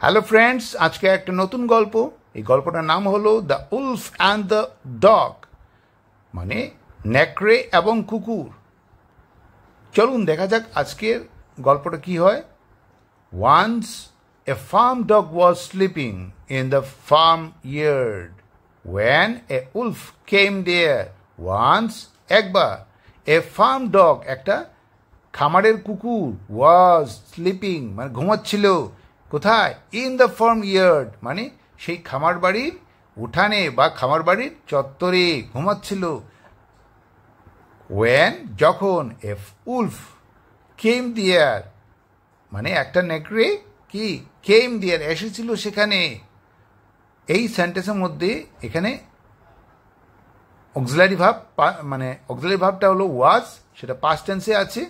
Hello friends, আজকে একটা নতুন গল্প। এই গল্পটার নাম হলো the Wolf and the dog, মানে নেকড়ে এবং কুকুর। চলুন দেখা যাক আজকের গল্পটা কি হয়। Once a farm dog was sleeping in the farm yard when a wolf came there. Once একবার, এ ফার্ম ডগ একটা খামারের কুকুর, ওয়াজ স্লিপিং মানে ঘুমাচ্ছিল। কোথায়? ইন দ্য ফার্ম ইয়ার্ড মানে সেই খামার বাড়ির উঠানে বা খামার বাড়ির চত্বরে ঘুমাচ্ছিল। ওয়েন যখন, এফ উলফ কেম দিয়ার মানে একটা নেকড়ে কি কেম দিয়ার এসেছিল সেখানে। এই সেন্টেন্সের মধ্যে এখানে অক্সিলারি ভাব, মানে অক্সিলারি ভাবটা হলো ওয়াজ, সেটা পাস্ট টেন্সে আছে।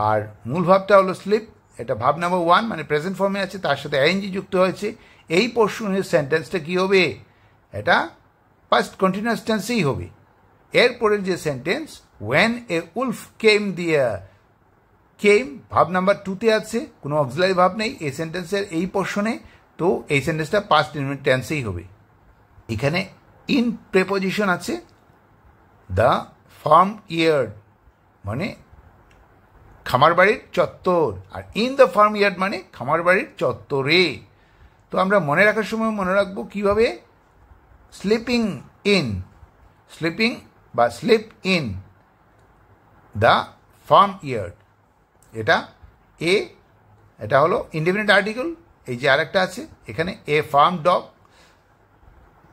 আর মূল ভাবটা হলো স্লিপ, এটা ভাব নাম্বার ওয়ান মানে প্রেজেন্ট ফর্মে আছে, তার সাথে আইএনজি যুক্ত হয়েছে। এই পোর্শনের সেন্টেন্সটা কি হবে? এটা পাস্ট কন্টিনিউয়াস টেন্সেই হবে। এরপরের যে সেন্টেন্স ওয়েন এ উলফ কেম দিয়ার, কেম ভাব নাম্বার টুতে আছে, কোনো অক্সিলারি ভাব নেই এই সেন্টেন্সের এই পোর্শনে, তো এই সেন্টেন্সটা পাস্ট ইনডিফিনিট টেন্সেই হবে। এখানে ইন প্রেপোজিশন আছে দ্য ফার্ম ইয়ার্ড মানে খামার বাড়ির চত্বর, আর ইন দ্য ফার্ম ইয়ার্ড মানে খামার বাড়ির চত্বরে। তো আমরা মনে রাখার সময় মনে রাখবো কিভাবে। স্লিপিং ইন, স্লিপিং বা sleep in the farm yard, এটা হলো ইনডিফিনিট আর্টিকেল। এই যে আরেকটা আছে এখানে, a farm dog,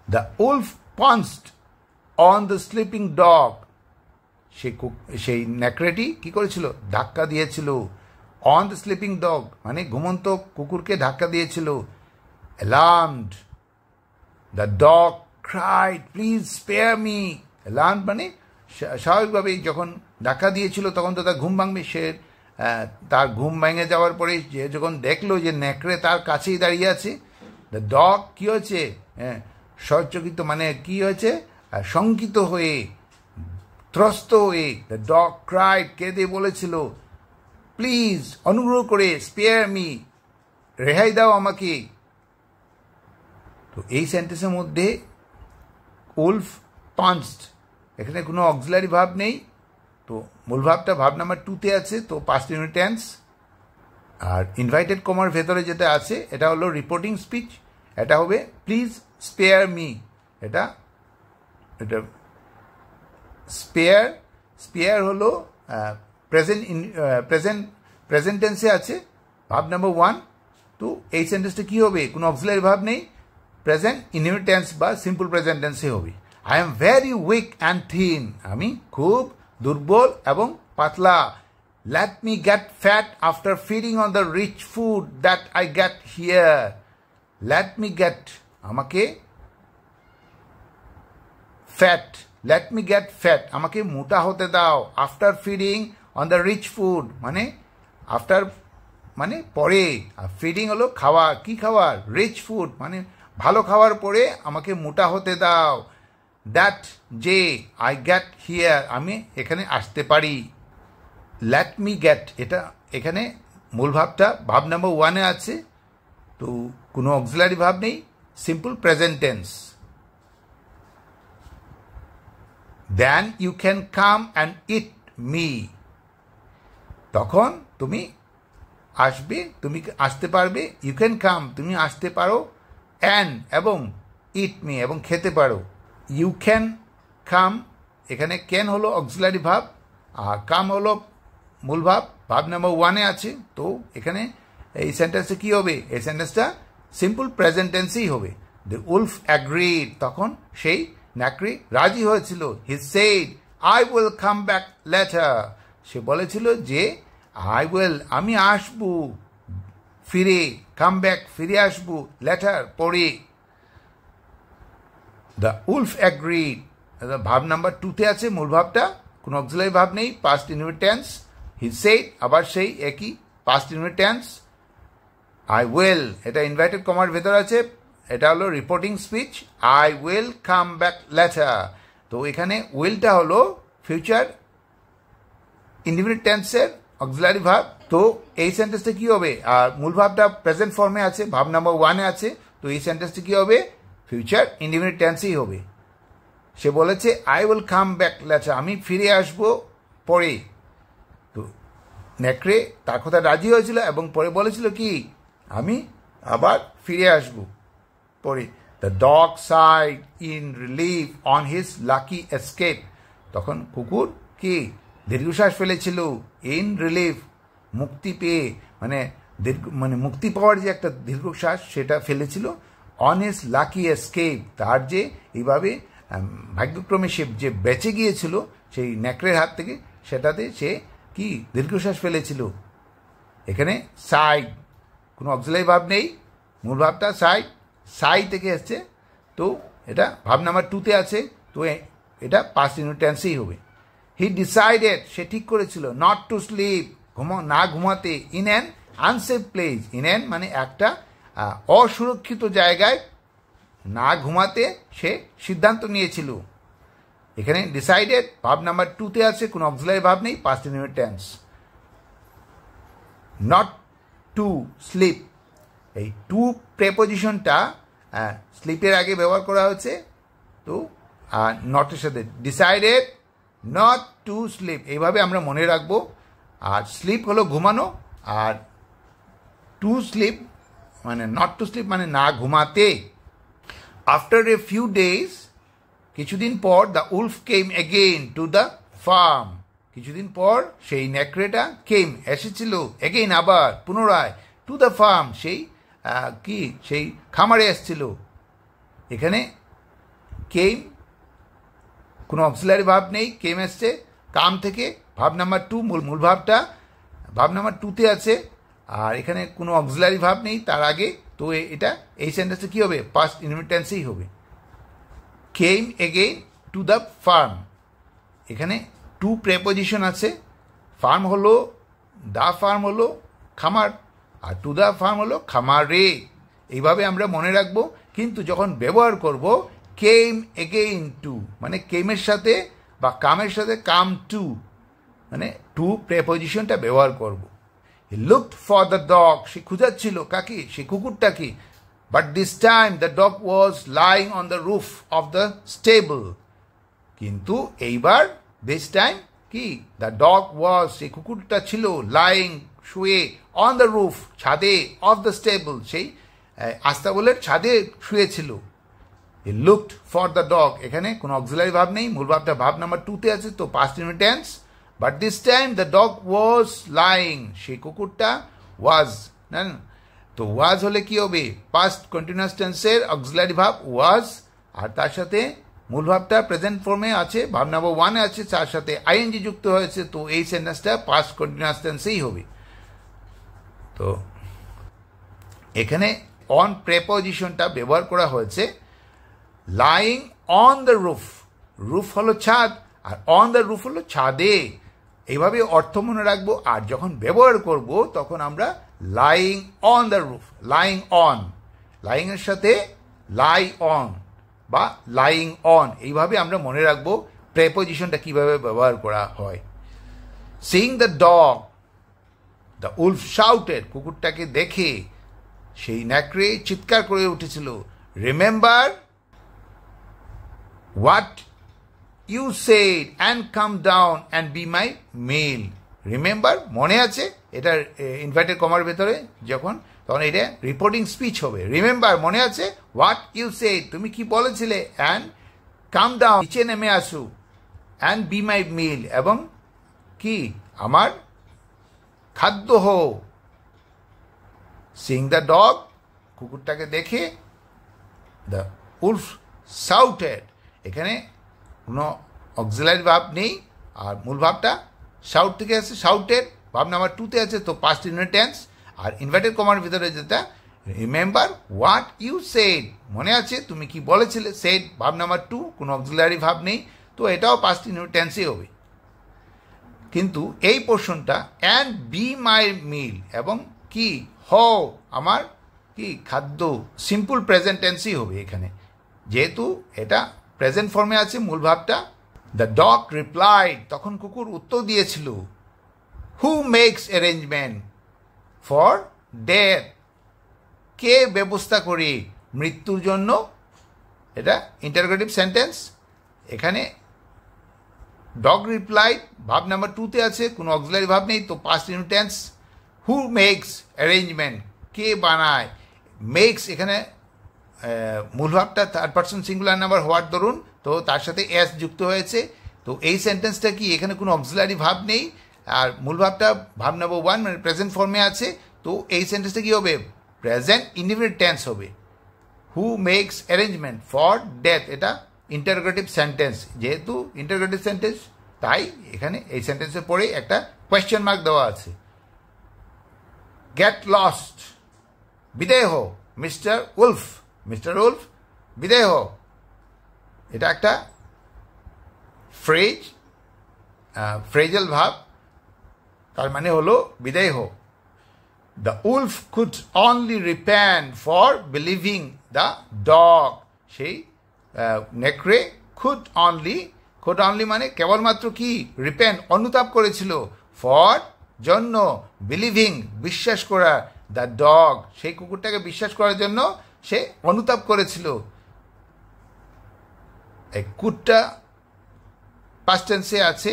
the wolf punched on the sleeping dog, সেই নেকড়েটি কি করেছিল? ধাক্কা দিয়েছিল। অন দ্য স্লিপিং ডগ মানে ঘুমন্ত কুকুরকে ধাক্কা দিয়েছিল। Alarmed the dog cried please spare me. Alarmed মানে স্বাভাবিকভাবেই যখন ধাক্কা দিয়েছিল তখন তো তার ঘুম ভাঙবে। সে তার ঘুম ভেঙে যাওয়ার পরে যে যখন দেখলো যে নেকড়ে তার কাছেই দাঁড়িয়ে আছে, দ্য ডগ কি হয়েছে? সচকিত মানে কি হয়েছে? শঙ্কিত হয়ে, ত্রস্ত হয়ে, দ্য ডগ ক্রাইড কেঁদে বলেছিল প্লিজ অনুগ্রহ করে, স্পেয়ার মি রেহাই দাও আমাকে। তো এই সেন্টেন্সের মধ্যে উলফ পাঞ্চড, এখানে কোনো অক্সিলারি ভাব নেই, তো মূল ভাবটা ভাব নাম্বার টুতে আছে, তো past indefinite tense. Are invited কমার ভেতরে যেটা আছে এটা হলো রিপোর্টিং স্পিচ, এটা হবে প্লিজ স্পেয়ার মি। এটা স্পেয়ার হলো প্রেজেন্ট টেন্সে আছে, ভাব নাম্বার ওয়ান। তো এই সেন্টেন্সটা কি হবে? কোনো অক্সিলারি ভাব নেই, প্রেজেন্ট ইনডিফিনিট টেন্স বা সিম্পল প্রেজেন্ট টেন্সে হবে। I am very weak and thin, আমি খুব দুর্বল এবং পাতলা। Let me get fat after feeding on the rich food that I get here. Let me get আমাকে fat, let me get fat আমাকে মোটা হতে দাও। After feeding on the rich food মানে আফটার মানে পরে, আর ফিডিং হলো খাওয়া, কি খাওয়ার? রিচ ফুড মানে ভালো খাওয়ার পরে আমাকে মোটা হতে দাও। দ্যাট যে, আই গেট হিয়ার আমি এখানে আসতে পারি। লেট মি গেট এটা এখানে মূল ভাবটা ভাব নাম্বার ওয়ানে আছে, তো কোনো অক্সিলারি ভাব নেই, simple present tense. Then you can come and eat me, তখন তুমি আসবে, তুমি আসতে পারবে। ইউ ক্যান কাম তুমি আসতে পারো, অ্যান্ড এবং ইট মি এবং খেতে পারো। ইউ ক্যান কাম, এখানে ক্যান হলো অক্সিলারি ভাব আর কাম হলো মূল ভাব, ভাব নাম্বার ওয়ানে আছে। তো এখানে এই সেন্টেন্সে কি হবে? এই সেন্টেন্সটা সিম্পল প্রেজেন্ট টেন্সেই হবে। দ্য উলফ অ্যাগ্রিড, তখন সেই নেকড়ে রাজি হয়েছিল। He said I will come back later, সে বলেছিল যে আই উইল আমি আসবো ফিরে, কাম ব্যাক ফিরে আসবো, লেটার পরে। The wolf agreed verb number টুতে আছে, মূল ভাবটা কোনো অক্সিলারি ভাব নেই, past indefinite tense. He said আবার সেই একই past indefinite tense. I will এটা ইনভাইটেড কমার ভেতর আছে, এটা হলো reporting speech. I will come back later, তো এখানে উইলটা হলো ফিউচার ইনডিফিনিট টেন্সের অক্সিলারি ভার্ব। তো এই সেন্টেন্সটা কি হবে, আর মূল ভাবটা প্রেজেন্ট ফর্মে আছে, ভাব নাম্বার 1-এ আছে, তো এই সেন্টেন্সটা কি হবে, ফিউচার ইনডিফিনিট টেন্সেই হবে। সে বলেছে I will come back later, আমি ফিরে আসব পরে। তো নেকড়ে তার কথা রাজি হয়েছিল এবং পরে বলেছিল কি, আমি আবার ফিরে আসব পরে। The dog side in relief on his lucky escape, তখন কুকুর কি দীর্ঘশ্বাস ফেলেছিল, ইন রিলিফ মুক্তি পেয়ে, মানে মুক্তি পাওয়ার যে একটা দীর্ঘশ্বাস সেটা ফেলেছিল, অন হিজ লাকি এস্কেপ, তার যে এইভাবে ভাগ্যক্রমে সে যে বেঁচে গিয়েছিল সেই নেকড়ের হাত থেকে, সেটাতে সে কি দীর্ঘশ্বাস ফেলেছিল। এখানে সাইড, কোনো অক্সিলারি ভাব নেই, মূল ভাবটা সাইড, সাই থেকে এসছে, তো এটা ভাব নাম্বার 2-তে আছে, তো এটা পাস্ট ইনডিফিনিট টেন্সেই হবে। হি ডিসাইডেড, সে ঠিক করেছিল, নট টু স্লিপ, না ঘুমাতে, in an unsafe place, in an মানে একটা অসুরক্ষিত জায়গায় না ঘুমাতে সে সিদ্ধান্ত নিয়েছিল। এখানে ডিসাইডেড ভাব নাম্বার 2-তে আছে, কোনো অক্সিলারি ভাব নেই, past indefinite tense. Not to sleep, এই টু প্রেপোজিশনটা স্লিপের আগে ব্যবহার করা হয়েছে, তো নটের সাথে ডিসাইডেড নট টু স্লিপ, এইভাবে আমরা মনে রাখবো। আর স্লিপ হলো ঘুমানো, আর টু স্লিপ মানে নট টু স্লিপ মানে না ঘুমাতে। আফটার এ ফিউ ডেজ, কিছুদিন পর, the Wolf came again to the farm, কিছুদিন পর সেই নেকড়েটা কেম এসেছিল, এগেইন আবার পুনরায়, টু দ্য ফার্ম সেই কি সেই খামারে এসেছিল। এখানে কেম কোনো অক্সিলারি ভাব নেই, কেম এসছে কাম থেকে, ভাব নাম্বার 2, মূল ভাবটা ভাব নাম্বার 2-তে আছে, আর এখানে কোনো অক্সিলারি ভাব নেই তার আগে, তো এটা এই সেন্টেন্সটা কি হবে, পাস্ট ইনডিফিনিট টেন্সেই হবে। কেম এগেইন টু দ্য ফার্ম, এখানে টু প্রেপোজিশন আছে, ফার্ম হলো, দ্য ফার্ম হলো খামার, আর টু দ্য ফার্ম হলো খামারে, এইভাবে আমরা মনে রাখবো। কিন্তু যখন ব্যবহার করব কেম এগেইন টু, মানে কেমের সাথে বা কামের সাথে কাম টু, মানে টু প্রেপোজিশনটা ব্যবহার করব। He looked for the dog, সে খুঁজাচ্ছিল কাকে, সে কুকুরটাকে, but this time the dog was lying on the roof of the stable, কিন্তু এইবার দিস টাইম কি, দ্য ডগ ওয়াজ, সেই কুকুরটা ছিল, লাইং শুয়ে, অন দ্য রুফ ছাদে, অফ দ্য স্টেবল সেই আস্তাবলের ছাদে শুয়েছিল। He looked for the dog, এখানে কোনো অক্সিলারি ভাব নেই, মূল ভাবটা ভাব নাম্বার 2-তে আছে, তো past indefinite tense. But this time the dog was lying, সেই কুকুরটা ওয়াজ, না তো ওয়াজ হলে কি হবে, পাস্ট কন্টিনিউয়াস টেন্সের অক্সিলারি ভাব ওয়াজ, আর তার সাথে মূল ভাবটা প্রেজেন্ট ফর্মে আছে, ভাব নাম্বার 1-এ আছে, তার সাথে আইএনজি যুক্ত হয়েছে, তো এই সেন্টেন্সটা পাস্ট কন্টিনিউয়াস টেন্সেই হবে। তো এখানে অন প্রেপোজিশনটা ব্যবহার করা হয়েছে, lying on the roof, roof হলো ছাদ, আর অন দ্য রুফ হলো ছাদে, এইভাবে অর্থ মনে রাখবো। আর যখন ব্যবহার করব তখন আমরা lying on the roof, lying on, lying এর সাথে লাই অন বা লাইং অন, এইভাবে আমরা মনে রাখবো প্রেপোজিশনটা কিভাবে ব্যবহার করা হয়। Seeing the dog, the wolf shouted, কুকুরটাকে দেখে সেই নেকড়ে চিৎকার করে উঠেছিল, remember what you said and come down and be my meal, remember মনে আছে, এটা ইনভার্টেড কমার ভেতরে যখন, তখন এটা রিপোর্টিং স্পিচ হবে, রিমেম্বার মনে আছে, হোয়াট ইউ সেড তুমি কি বলেছিলে, অ্যান্ড কাম ডাউন নিচে নেমে আসু, অ্যান্ড বি মাই মিল এবং কি আমার খাদ্য হো। সিং দ্য ডগ, কুকুরটাকে দেখে, দ্য উলফ শাউটেড, এখানে কোনো অক্সিলারি ভাব নেই, আর মূল ভাবটা শাউট থেকে আসছে, শাউটেড ভাব নাম্বার 2-তে আছে, তো পাস্ট ইনডিফিনিট টেন্স। আর ইনভার্টেড কমার ভিতরে যেটা, রিমেম্বার হোয়াট ইউ সেড, মনে আছে তুমি কি বলেছিলে, সেড ভাব নাম্বার 2, কোনো অক্সিলারি ভাব নেই, তো এটাও পাস্ট ইনডিফিনিট টেন্সই হবে। কিন্তু এই পোর্শনটা অ্যান্ড বি মাই মিল এবং কি হও আমার কি খাদ্য, সিম্পল প্রেজেন্ট টেন্সই হবে এখানে, যেহেতু এটা প্রেজেন্ট ফর্মে আছে মূল ভাবটা। দ্য ডগ রিপ্লাইড, তখন কুকুর উত্তর দিয়েছিল, who makes arrangement for death, কে ব্যবস্থা করে মৃত্যুর জন্য। এটা ইন্টারোগেটিভ সেন্টেন্স। এখানে ডগ রিপ্লাইড ভাব নাম্বার 2-তে আছে, কোনো অক্সিলারি ভাব নেই, তো past intense. Who makes arrangement, কে বানায়। মেক্স এখানে মূল ভাবটা থার্ড পার্সন সিঙ্গুলার নাম্বার হওয়ার দরুন, তো তার সাথে এস যুক্ত হয়েছে। তো এই সেন্টেন্সটা কি, এখানে কোনো অক্সিলারি ভাব নেই, আর মূল ভাবটা ভাব নাম্বার 1 মানে প্রেজেন্ট ফর্মে আছে। তো এই সেন্টেন্সটা কি হবে, প্রেজেন্ট ইনডিফিনিট টেন্স হবে। Who makes arrangement for death, এটা ইন্টারোগেটিভ সেন্টেন্স। যেহেতু ইন্টারোগেটিভ সেন্টেন্স, তাই এখানে এই সেন্টেন্সের পরে একটা কোয়েশ্চেন মার্ক দেওয়া আছে। গেট লস্ট, বিদেয় হো মিস্টার উলফ, মিস্টার উলফ বিদেয় হো, এটা একটা ফ্রেজাল ভাব, তার মানে হলো বিদেয় হো। The wolf could only repent for believing the dog, সেই নেকড়ে could only মানে কেবলমাত্র কি, রিপেন্ট অনুতাপ করেছিল, ফর জন্য, বিলিভিং বিশ্বাস করা, দ্য ডগ সেই কুকুরটাকে বিশ্বাস করার জন্য সে অনুতাপ করেছিল। এই কুটটা পাস্ট টেন্সে আছে,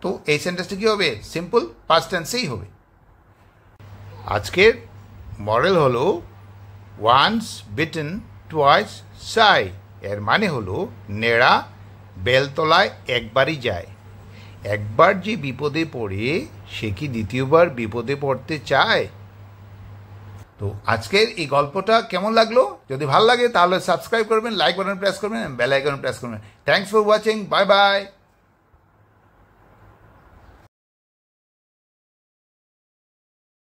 তো এই সেন্টেন্সটা কি হবে, সিম্পল পাস্ট টেন্সেই হবে। আজকের মডেল হলো ওয়ান্স বিটেন টুয়াইস শাই, এর মানে হলো নেড়া বেলতলায় একবারই যায়। একবার যে বিপদে পড়ে সে কি দ্বিতীয়বার বিপদে পড়তে চায়। তো আজকের এই গল্পটা কেমন লাগলো, যদি ভালো লাগে তাহলে সাবস্ক্রাইব করবেন, লাইক বাটন প্রেস করবেন, বেল আইকন প্রেস করবেন। Thanks for watching, bye bye.